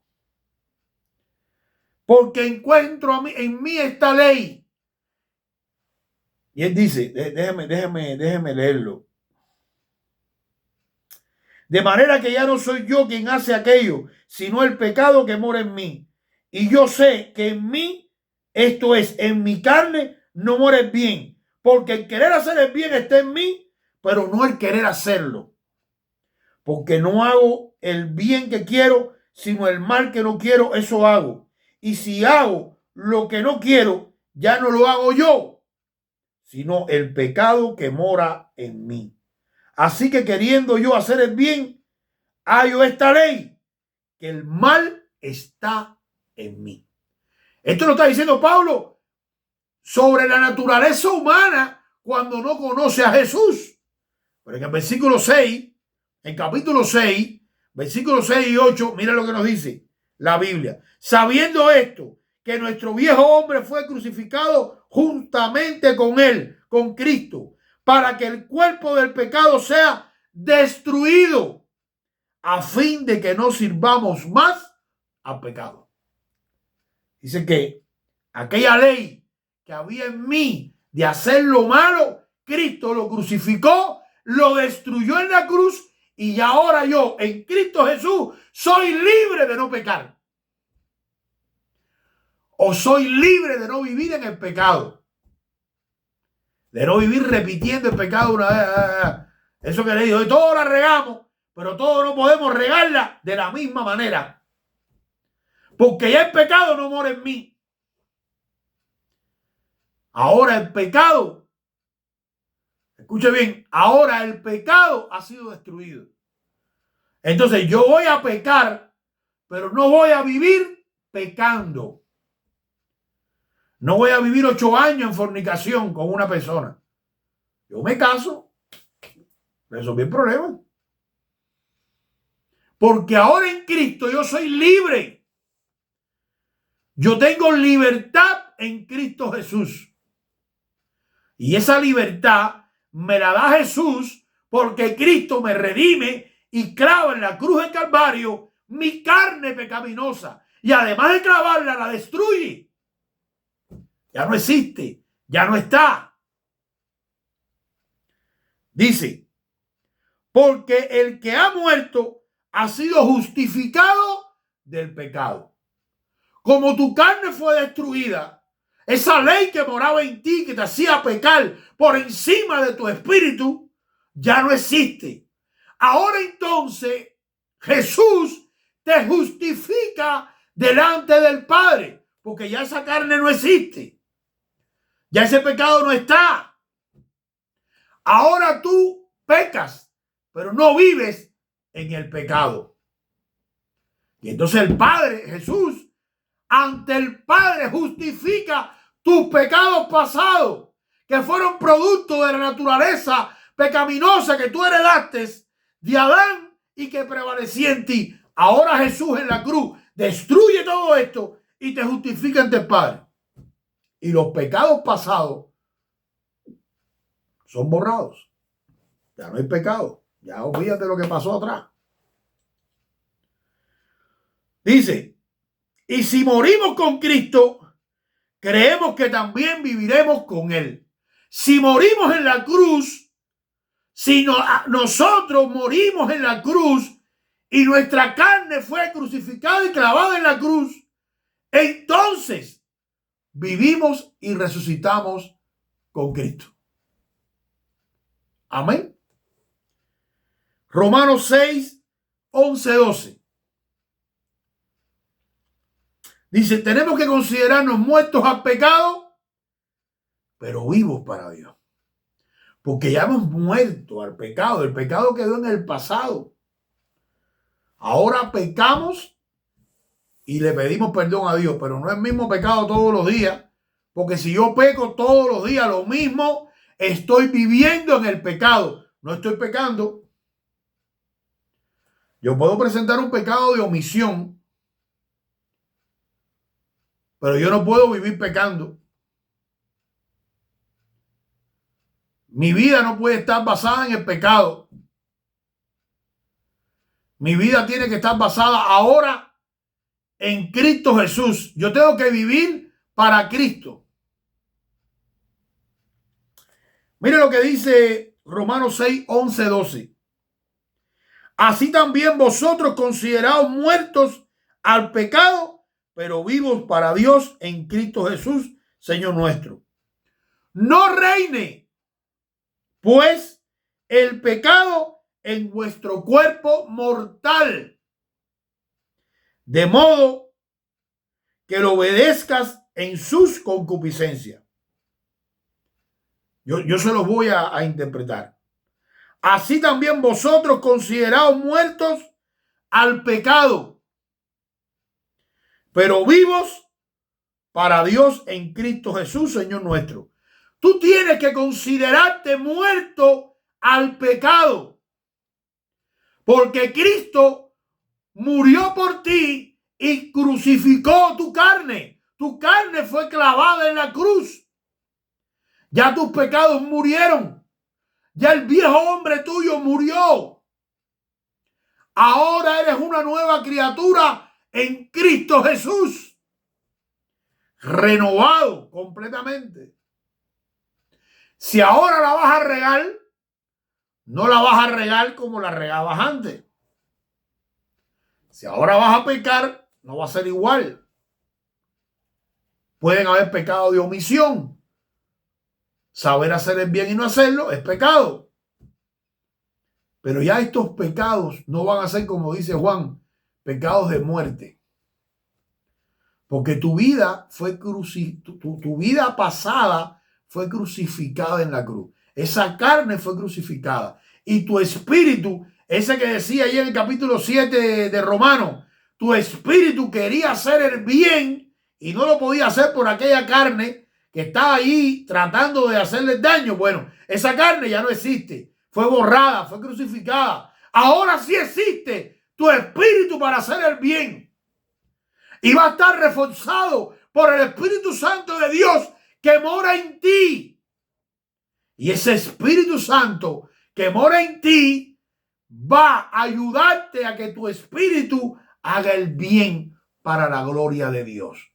Porque encuentro en mí esta ley. Y él dice, déjeme leerlo. De manera que ya no soy yo quien hace aquello, sino el pecado que mora en mí. Y yo sé que en mí, esto es, en mi carne, no mora el bien. Porque el querer hacer el bien está en mí, pero no el querer hacerlo. Porque no hago el bien que quiero, sino el mal que no quiero, eso hago. Y si hago lo que no quiero, ya no lo hago yo, sino el pecado que mora en mí. Así que queriendo yo hacer el bien, hallo esta ley, que el mal está en mí. Esto lo está diciendo Pablo sobre la naturaleza humana cuando no conoce a Jesús. Pero en el versículo 6, en capítulo 6, versículos 6 y 8, mira lo que nos dice la Biblia. Sabiendo esto, que nuestro viejo hombre fue crucificado juntamente con él, con Cristo, para que el cuerpo del pecado sea destruido, a fin de que no sirvamos más al pecado. Dice que aquella ley que había en mí de hacer lo malo, Cristo lo crucificó, lo destruyó en la cruz, y ahora yo en Cristo Jesús soy libre de no pecar. O soy libre de no vivir en el pecado. De no vivir repitiendo el pecado una vez. Eso que le digo, todos la regamos, pero todos no podemos regarla de la misma manera. Porque ya el pecado no mora en mí. Ahora el pecado, escuche bien, ahora el pecado ha sido destruido. Entonces yo voy a pecar, pero no voy a vivir pecando. No voy a vivir 8 años en fornicación con una persona. Yo me caso, resolví el problema. Porque ahora en Cristo yo soy libre. Yo tengo libertad en Cristo Jesús. Y esa libertad me la da Jesús porque Cristo me redime y clava en la cruz del Calvario mi carne pecaminosa. Y además de clavarla, la destruye. Ya no existe, ya no está. Dice, porque el que ha muerto ha sido justificado del pecado. Como tu carne fue destruida, esa ley que moraba en ti, que te hacía pecar por encima de tu espíritu, ya no existe. Ahora entonces Jesús te justifica delante del Padre, porque ya esa carne no existe. Ya ese pecado no está. Ahora tú pecas, pero no vives en el pecado. Y entonces el Padre, Jesús, ante el Padre justifica tus pecados pasados, que fueron producto de la naturaleza pecaminosa que tú heredaste de Adán y que prevalecía en ti. Ahora Jesús en la cruz destruye todo esto y te justifica ante el Padre. Y los pecados pasados son borrados. Ya no hay pecado. Ya olvídate lo que pasó atrás. Dice, y si morimos con Cristo, creemos que también viviremos con Él. Si morimos en la cruz, si nosotros morimos en la cruz y nuestra carne fue crucificada y clavada en la cruz, entonces vivimos y resucitamos con Cristo. Amén. Romanos 6, 11, 12. Dice, tenemos que considerarnos muertos al pecado, pero vivos para Dios. Porque ya hemos muerto al pecado. El pecado quedó en el pasado. Ahora pecamos y le pedimos perdón a Dios, pero no es el mismo pecado todos los días. Porque si yo peco todos los días lo mismo, estoy viviendo en el pecado. No estoy pecando. Yo puedo presentar un pecado de omisión, pero yo no puedo vivir pecando. Mi vida no puede estar basada en el pecado. Mi vida tiene que estar basada ahora en Cristo Jesús. Yo tengo que vivir para Cristo. Mire lo que dice Romanos 6, 11, 12. Así también vosotros consideraos muertos al pecado, pero vivos para Dios en Cristo Jesús, Señor nuestro. No reine, pues, el pecado en vuestro cuerpo mortal, de modo que lo obedezcas en sus concupiscencias. Yo se los voy a interpretar. Así también vosotros consideraos muertos al pecado, pero vivos para Dios en Cristo Jesús, Señor nuestro. Tú tienes que considerarte muerto al pecado, porque Cristo murió por ti y crucificó tu carne. Tu carne fue clavada en la cruz. Ya tus pecados murieron. Ya el viejo hombre tuyo murió. Ahora eres una nueva criatura en Cristo Jesús. Renovado completamente. Si ahora la vas a regar, no la vas a regar como la regabas antes. Si ahora vas a pecar, no va a ser igual. Pueden haber pecado de omisión. Saber hacer el bien y no hacerlo es pecado. Pero ya estos pecados no van a ser, como dice Juan, pecados de muerte. Porque tu vida fue tu vida pasada fue crucificada en la cruz. Esa carne fue crucificada. Y tu espíritu, ese que decía ahí en el capítulo 7 de Romanos, tu espíritu quería hacer el bien y no lo podía hacer por aquella carne que estaba ahí tratando de hacerle daño. Bueno, esa carne ya no existe. Fue borrada, fue crucificada. Ahora sí existe tu espíritu para hacer el bien. Y va a estar reforzado por el Espíritu Santo de Dios que mora en ti. Y ese Espíritu Santo que mora en ti va a ayudarte a que tu espíritu haga el bien para la gloria de Dios.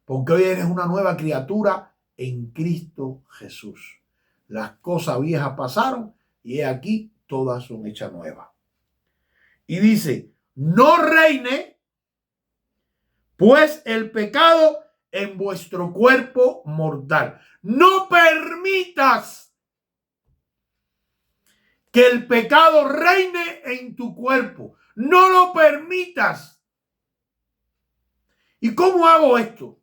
Porque hoy eres una nueva criatura en Cristo Jesús. Las cosas viejas pasaron y aquí todas son hechas nuevas. Y dice, no reine pues el pecado en vuestro cuerpo mortal. No permitas que el pecado reine en tu cuerpo. No lo permitas. ¿Y cómo hago esto?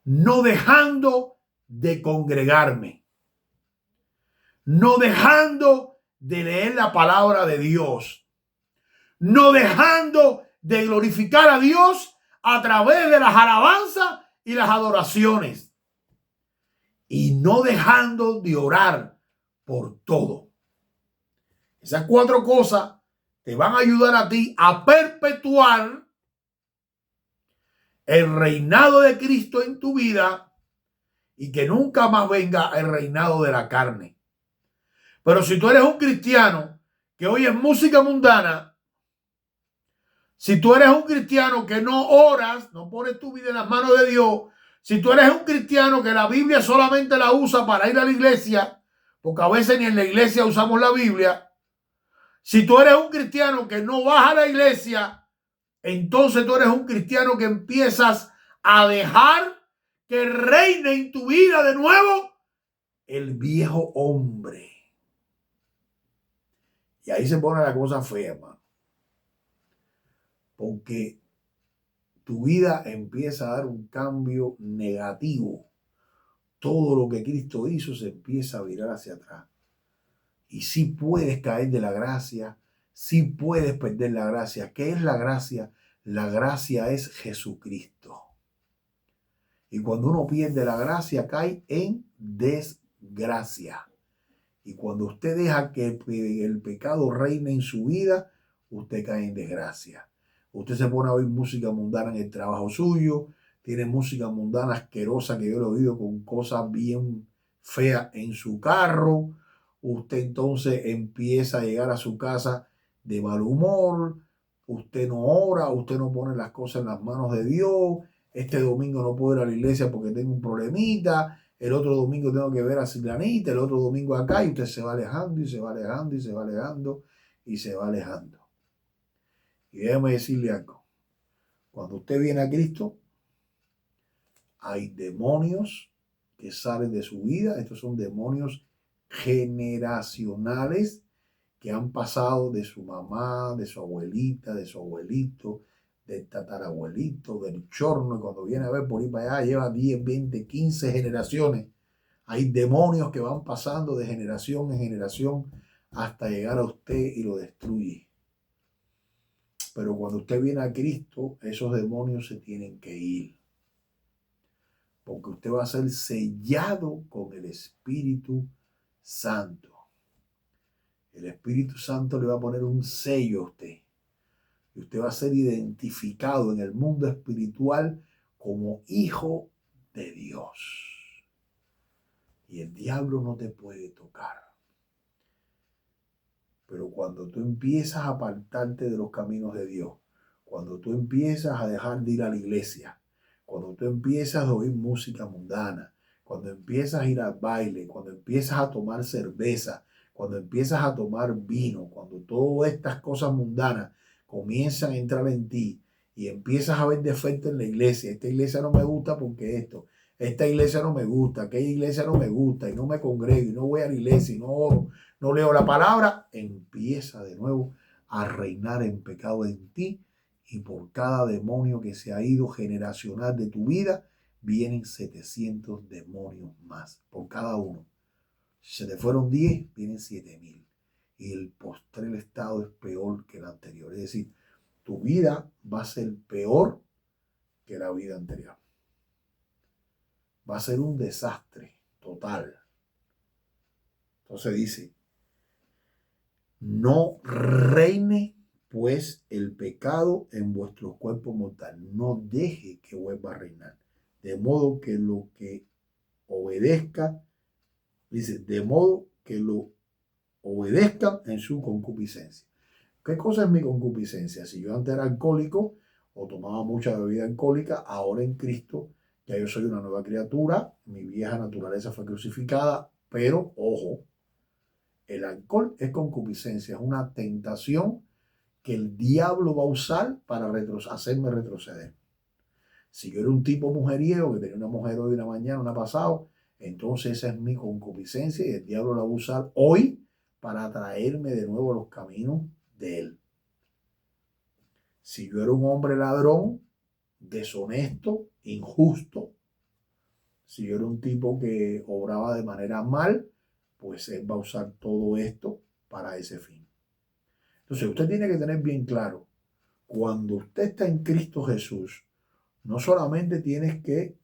No dejando de congregarme. No dejando de leer la palabra de Dios. No dejando de glorificar a Dios a través de las alabanzas y las adoraciones. Y no dejando de orar por todo. Esas 4 cosas te van a ayudar a ti a perpetuar el reinado de Cristo en tu vida y que nunca más venga el reinado de la carne. Pero si tú eres un cristiano que oyes música mundana, si tú eres un cristiano que no oras, no pones tu vida en las manos de Dios, si tú eres un cristiano que la Biblia solamente la usa para ir a la iglesia, porque a veces ni en la iglesia usamos la Biblia, si tú eres un cristiano que no vas a la iglesia, entonces tú eres un cristiano que empiezas a dejar que reine en tu vida de nuevo el viejo hombre. Y ahí se pone la cosa fea, hermano. Porque tu vida empieza a dar un cambio negativo. Todo lo que Cristo hizo se empieza a virar hacia atrás. Y sí puedes caer de la gracia, sí puedes perder la gracia. ¿Qué es la gracia? La gracia es Jesucristo. Y cuando uno pierde la gracia, cae en desgracia. Y cuando usted deja que el pecado reine en su vida, usted cae en desgracia. Usted se pone a oír música mundana en el trabajo suyo, tiene música mundana asquerosa que yo lo he oído con cosas bien feas en su carro. Usted entonces empieza a llegar a su casa de mal humor. Usted no ora, usted no pone las cosas en las manos de Dios. Este domingo no puedo ir a la iglesia porque tengo un problemita. el otro domingo tengo que ver a Silanita, el otro domingo acá, y usted se va alejando y se va alejando y se va alejando y se va alejando. Y déjeme decirle algo, cuando usted viene a Cristo, hay demonios que salen de su vida. Estos son demonios generacionales que han pasado de su mamá, de su abuelita, de su abuelito, del tatarabuelito, del chorno, y cuando viene a ver por ahí para allá, lleva 10, 20, 15 generaciones. Hay demonios que van pasando de generación en generación hasta llegar a usted y lo destruye. Pero cuando usted viene a Cristo, esos demonios se tienen que ir. Porque usted va a ser sellado con el Espíritu Santo. El Espíritu Santo le va a poner un sello a usted. Y usted va a ser identificado en el mundo espiritual como hijo de Dios. Y el diablo no te puede tocar. Pero cuando tú empiezas a apartarte de los caminos de Dios, cuando tú empiezas a dejar de ir a la iglesia, cuando tú empiezas a oír música mundana, cuando empiezas a ir al baile, cuando empiezas a tomar cerveza, cuando empiezas a tomar vino, cuando todas estas cosas mundanas comienzan a entrar en ti y empiezas a ver defectos en la iglesia, esta iglesia no me gusta porque esto, esta iglesia no me gusta, aquella iglesia no me gusta, y no me congrego, y no voy a la iglesia, y no oro, no leo la palabra, empieza de nuevo a reinar en pecado en ti, y por cada demonio que se ha ido generacional de tu vida, vienen 700 demonios más por cada uno. Si se te fueron 10, vienen 7000. Y el postrer estado es peor que el anterior. Es decir, tu vida va a ser peor que la vida anterior. Va a ser un desastre total. Entonces dice, no reine pues el pecado en vuestro cuerpo mortal. No deje que vuelva a reinar. De modo que lo que obedezca, dice, de modo que lo obedezcan en su concupiscencia. ¿Qué cosa es mi concupiscencia? Si yo antes era alcohólico o tomaba mucha bebida alcohólica, ahora en Cristo ya yo soy una nueva criatura, mi vieja naturaleza fue crucificada, pero ojo, el alcohol es concupiscencia, es una tentación que el diablo va a usar para hacerme retroceder. Si yo era un tipo mujeriego que tenía una mujer hoy, una mañana, una pasado, entonces esa es mi concupiscencia y el diablo la va a usar hoy para traerme de nuevo a los caminos de él. Si yo era un hombre ladrón, deshonesto, injusto, si yo era un tipo que obraba de manera mal, pues él va a usar todo esto para ese fin. Entonces usted tiene que tener bien claro, cuando usted está en Cristo Jesús, no solamente tienes que,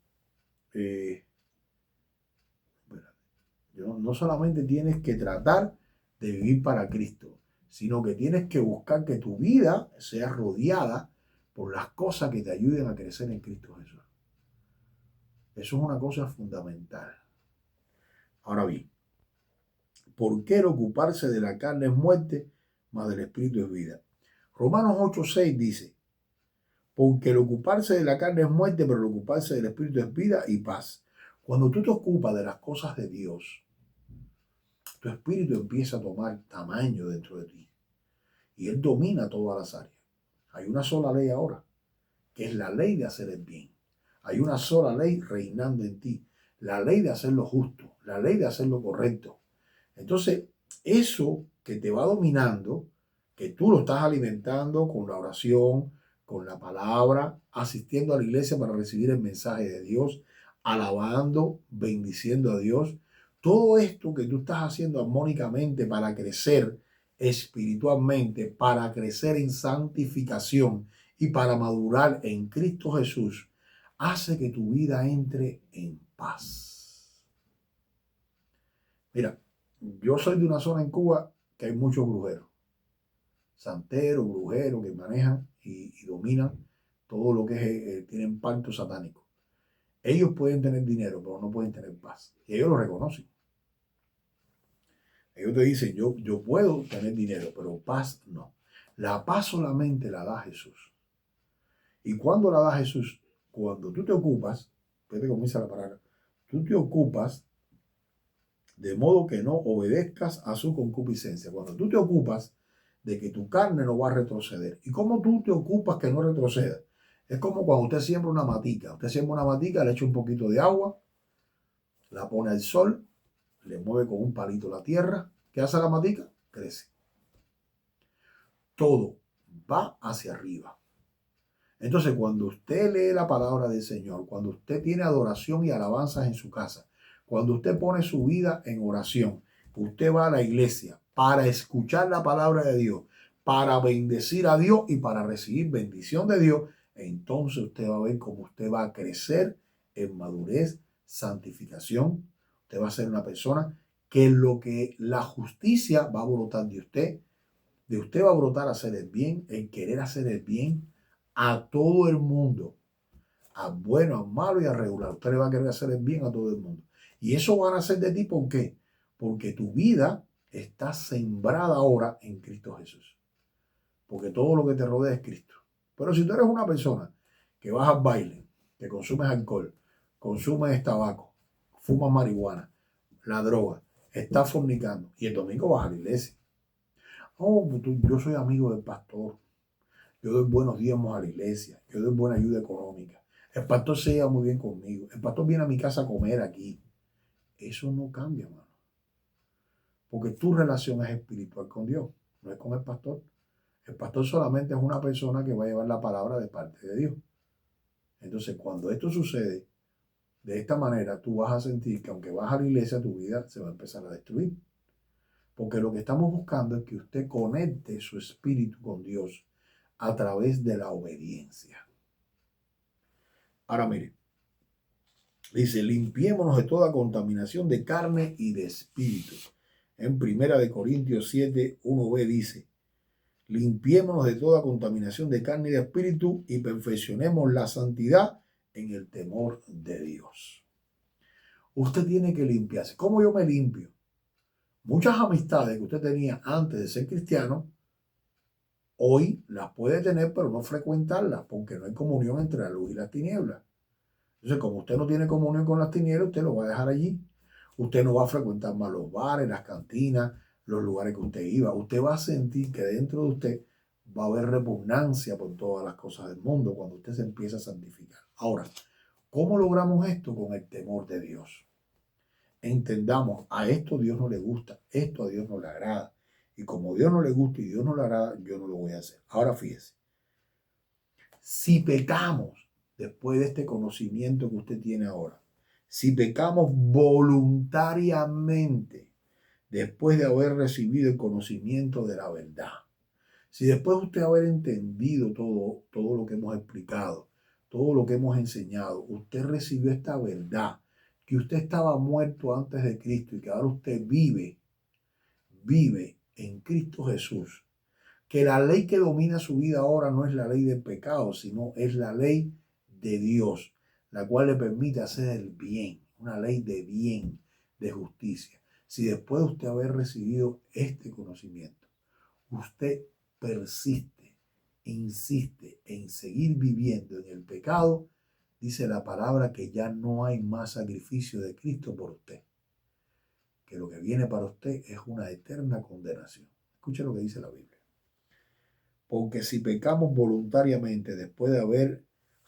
no solamente tienes que tratar de vivir para Cristo, sino que tienes que buscar que tu vida sea rodeada por las cosas que te ayuden a crecer en Cristo Jesús. Eso es una cosa fundamental. Ahora bien, ¿por qué el ocuparse de la carne es muerte, mas del Espíritu es vida? Romanos 8:6 dice, porque el ocuparse de la carne es muerte, pero el ocuparse del Espíritu es vida y paz. Cuando tú te ocupas de las cosas de Dios, tu espíritu empieza a tomar tamaño dentro de ti. Y Él domina todas las áreas. Hay una sola ley ahora, que es la ley de hacer el bien. Hay una sola ley reinando en ti. La ley de hacer lo justo, la ley de hacer lo correcto. Entonces, eso que te va dominando, que tú lo estás alimentando con la oración, con la palabra, asistiendo a la iglesia para recibir el mensaje de Dios, alabando, bendiciendo a Dios. Todo esto que tú estás haciendo armónicamente para crecer espiritualmente, para crecer en santificación y para madurar en Cristo Jesús, hace que tu vida entre en paz. Mira, yo soy de una zona en Cuba que hay muchos brujeros, santeros, brujeros que manejan y dominan todo lo que es, tienen pacto satánico. Ellos pueden tener dinero, pero no pueden tener paz. Y ellos lo reconocen. Ellos te dicen, yo puedo tener dinero, pero paz no. La paz solamente la da Jesús. ¿Y cuándo la da Jesús? Cuando tú te ocupas, fíjate cómo dice la palabra, tú te ocupas de modo que no obedezcas a su concupiscencia. Cuando tú te ocupas de que tu carne no va a retroceder. ¿Y cómo tú te ocupas que no retroceda? Es como cuando usted siembra una matica. Usted siembra una matica, le echa un poquito de agua, la pone al sol, le mueve con un palito la tierra. ¿Qué hace la matica? Crece. Todo va hacia arriba. Entonces, cuando usted lee la palabra del Señor, cuando usted tiene adoración y alabanzas en su casa, cuando usted pone su vida en oración, usted va a la iglesia para escuchar la palabra de Dios, para bendecir a Dios y para recibir bendición de Dios, entonces usted va a ver cómo usted va a crecer en madurez, santificación. Usted va a ser una persona que lo que la justicia va a brotar de usted va a brotar hacer el bien, el querer hacer el bien a todo el mundo, a bueno, a malo y a regular. Usted le va a querer hacer el bien a todo el mundo. Y eso van a hacer de ti, ¿por qué? Porque tu vida está sembrada ahora en Cristo Jesús. Porque todo lo que te rodea es Cristo. Pero si tú eres una persona que vas al baile, que consumes alcohol, consumes tabaco, fumas marihuana, la droga, estás fornicando y el domingo vas a la iglesia. Oh, yo soy amigo del pastor. Yo doy buenos diezmos a la iglesia. Yo doy buena ayuda económica. El pastor se lleva muy bien conmigo. El pastor viene a mi casa a comer aquí. Eso no cambia, hermano. Porque tu relación es espiritual con Dios, no es con el pastor. El pastor solamente es una persona que va a llevar la palabra de parte de Dios. Entonces, cuando esto sucede, de esta manera, tú vas a sentir que aunque vas a la iglesia, tu vida se va a empezar a destruir. Porque lo que estamos buscando es que usted conecte su espíritu con Dios a través de la obediencia. Ahora mire, dice, limpiémonos de toda contaminación de carne y de espíritu. En 1 Corintios 7, 1b dice, limpiémonos de toda contaminación de carne y de espíritu y perfeccionemos la santidad en el temor de Dios. Usted tiene que limpiarse. ¿Cómo yo me limpio? Muchas amistades que usted tenía antes de ser cristiano, hoy las puede tener, pero no frecuentarlas, porque no hay comunión entre la luz y las tinieblas. Entonces, como usted no tiene comunión con las tinieblas, usted lo va a dejar allí. Usted no va a frecuentar más los bares, las cantinas, los lugares que usted iba. Usted va a sentir que dentro de usted va a haber repugnancia por todas las cosas del mundo cuando usted se empieza a santificar. Ahora, ¿cómo logramos esto? Con el temor de Dios. Entendamos, a esto Dios no le gusta, esto a Dios no le agrada. Y como Dios no le gusta y Dios no le agrada, yo no lo voy a hacer. Ahora fíjese, si pecamos después de este conocimiento que usted tiene ahora, si pecamos voluntariamente después de haber recibido el conocimiento de la verdad, si después de usted haber entendido todo lo que hemos explicado, todo lo que hemos enseñado, usted recibió esta verdad, que usted estaba muerto antes de Cristo y que ahora usted vive en Cristo Jesús, que la ley que domina su vida ahora no es la ley del pecado, sino es la ley de Dios, la cual le permite hacer el bien, una ley de bien, de justicia. Si después de usted haber recibido este conocimiento, usted persiste, insiste en seguir viviendo en el pecado, dice la palabra que ya no hay más sacrificio de Cristo por usted, que lo que viene para usted es una eterna condenación. Escuche lo que dice la Biblia. Porque si pecamos voluntariamente después de haber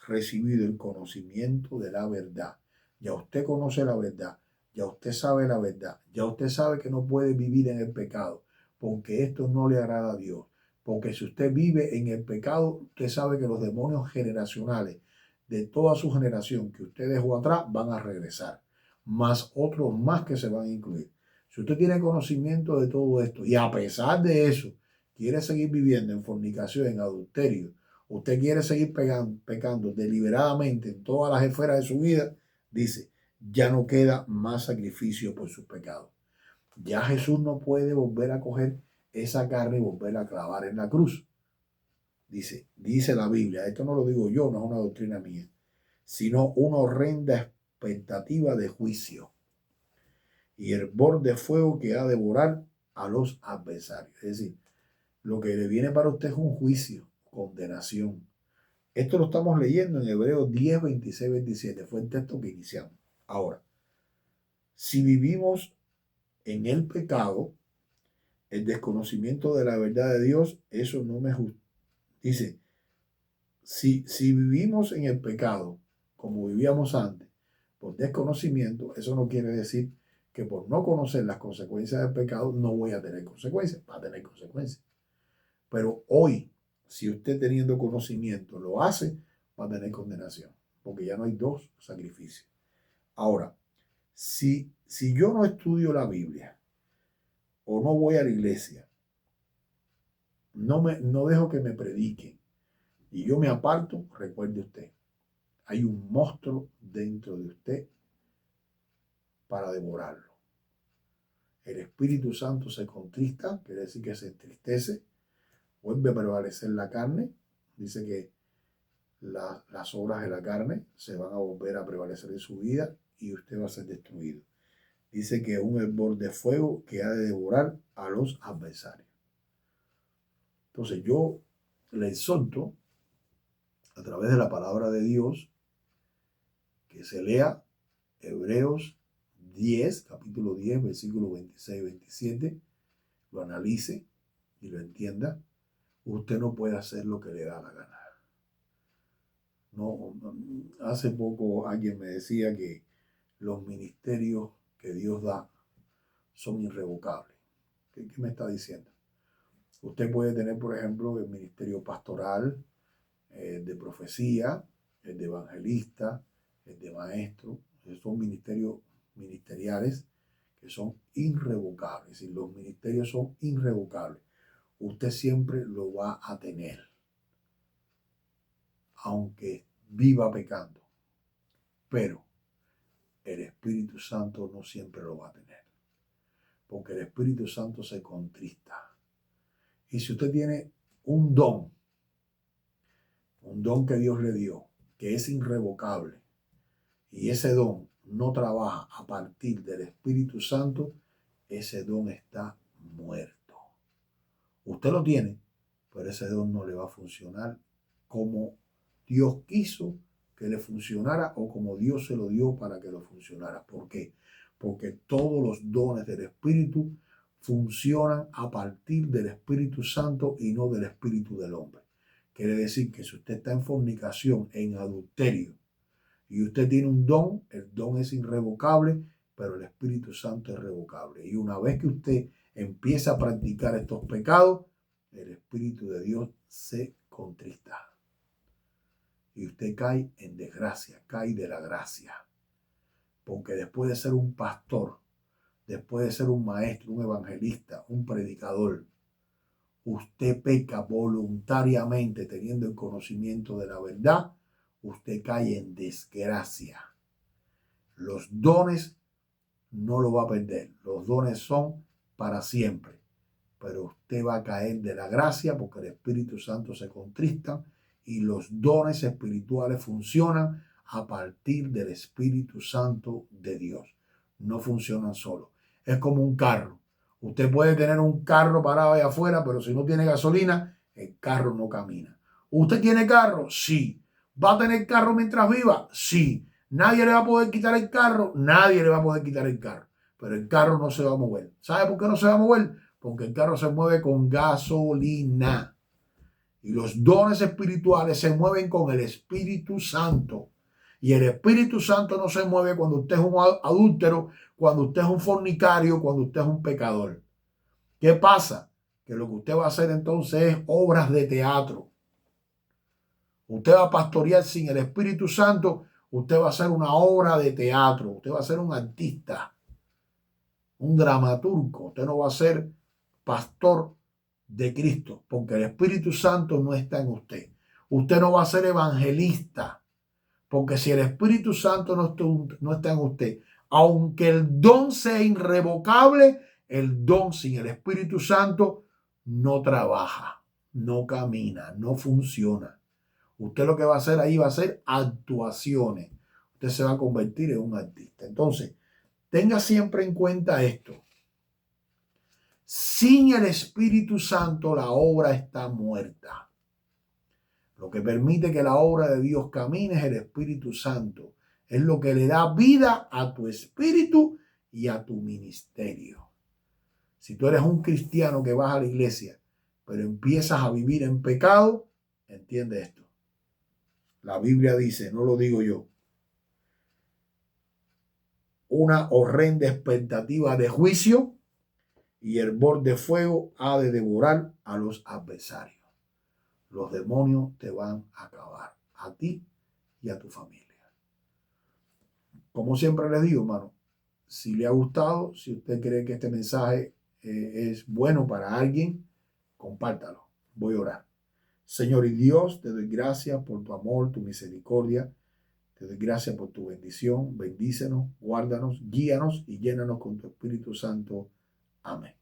recibido el conocimiento de la verdad, ya usted conoce la verdad, ya usted sabe la verdad, ya usted sabe que no puede vivir en el pecado, porque esto no le agrada a Dios. Porque si usted vive en el pecado, usted sabe que los demonios generacionales de toda su generación que usted dejó atrás van a regresar, más otros más que se van a incluir. Si usted tiene conocimiento de todo esto y a pesar de eso, quiere seguir viviendo en fornicación, en adulterio, usted quiere seguir pecando deliberadamente en todas las esferas de su vida, dice, ya no queda más sacrificio por sus pecados. Ya Jesús no puede volver a coger esa carne y volverla a clavar en la cruz. Dice la Biblia, esto no lo digo yo, no es una doctrina mía, sino una horrenda expectativa de juicio y hervor de fuego que ha de devorar a los adversarios. Es decir, lo que le viene para usted es un juicio, condenación. Esto lo estamos leyendo en Hebreos 10, 26, 27. Fue el texto que iniciamos. Ahora, Si vivimos en el pecado, el desconocimiento de la verdad de Dios, eso no me justifica. Dice, si vivimos en el pecado como vivíamos antes, por desconocimiento, eso no quiere decir que por no conocer las consecuencias del pecado no voy a tener consecuencias, va a tener consecuencias. Pero hoy, si usted teniendo conocimiento lo hace, va a tener condenación, porque ya no hay dos sacrificios. Ahora, si yo no estudio la Biblia o no voy a la iglesia, no dejo que me prediquen y yo me aparto, recuerde usted, hay un monstruo dentro de usted para devorarlo. El Espíritu Santo se contrista, quiere decir que se entristece, vuelve a prevalecer la carne, dice que las obras de la carne se van a volver a prevalecer en su vida y usted va a ser destruido. Dice que un hervor de fuego que ha de devorar a los adversarios. Entonces yo le exhorto a través de la palabra de Dios que se lea Hebreos 10, capítulo 10, versículos 26 y 27, lo analice y lo entienda. Usted no puede hacer lo que le da la gana. No, hace poco alguien me decía que los ministerios que Dios da son irrevocables. ¿Qué me está diciendo? Usted puede tener, por ejemplo, el ministerio pastoral, de profecía, el de evangelista, el de maestro. Son ministerios ministeriales que son irrevocables. Es decir, los ministerios son irrevocables. Usted siempre lo va a tener, aunque viva pecando. Pero el Espíritu Santo no siempre lo va a tener, porque el Espíritu Santo se contrista. Y si usted tiene un don que Dios le dio, que es irrevocable, y ese don no trabaja a partir del Espíritu Santo, ese don está muerto. Usted lo tiene, pero ese don no le va a funcionar como Dios quiso que le funcionara o como Dios se lo dio para que lo funcionara. ¿Por qué? Porque todos los dones del Espíritu funcionan a partir del Espíritu Santo y no del Espíritu del hombre. Quiere decir que si usted está en fornicación, en adulterio, y usted tiene un don, el don es irrevocable, pero el Espíritu Santo es revocable. Y una vez que usted empieza a practicar estos pecados, el Espíritu de Dios se contrista. Y usted cae en desgracia, cae de la gracia. Porque después de ser un pastor, después de ser un maestro, un evangelista, un predicador, usted peca voluntariamente teniendo el conocimiento de la verdad, usted cae en desgracia. Los dones no lo va a perder. Los dones son para siempre. Pero usted va a caer de la gracia porque el Espíritu Santo se contrista y los dones espirituales funcionan a partir del Espíritu Santo de Dios. No funcionan solos. Es como un carro. Usted puede tener un carro parado allá afuera, pero si no tiene gasolina, el carro no camina. ¿Usted tiene carro? Sí. ¿Va a tener carro mientras viva? Sí. ¿Nadie le va a poder quitar el carro? Nadie le va a poder quitar el carro. Pero el carro no se va a mover. ¿Sabe por qué no se va a mover? Porque el carro se mueve con gasolina. Y los dones espirituales se mueven con el Espíritu Santo. Y el Espíritu Santo no se mueve cuando usted es un adúltero, cuando usted es un fornicario, cuando usted es un pecador. ¿Qué pasa? Que lo que usted va a hacer entonces es obras de teatro. Usted va a pastorear sin el Espíritu Santo, usted va a hacer una obra de teatro, usted va a ser un artista, un dramaturgo, usted no va a ser pastor de Cristo, porque el Espíritu Santo no está en usted. Usted no va a ser evangelista, porque si el Espíritu Santo no está en usted, aunque el don sea irrevocable, el don sin el Espíritu Santo no trabaja, no camina, no funciona. Usted lo que va a hacer ahí va a ser actuaciones. Usted se va a convertir en un artista. Entonces, tenga siempre en cuenta esto. Sin el Espíritu Santo la obra está muerta. Lo que permite que la obra de Dios camine es el Espíritu Santo. Es lo que le da vida a tu espíritu y a tu ministerio. Si tú eres un cristiano que vas a la iglesia, pero empiezas a vivir en pecado, entiende esto. La Biblia dice, no lo digo yo, una horrenda expectativa de juicio y hervor de fuego ha de devorar a los adversarios. Los demonios te van a acabar, a ti y a tu familia. Como siempre les digo, hermano, si le ha gustado, si usted cree que este mensaje es bueno para alguien, compártalo. Voy a orar. Señor y Dios, te doy gracias por tu amor, tu misericordia. Te doy gracias por tu bendición. Bendícenos, guárdanos, guíanos y llénanos con tu Espíritu Santo. Amén.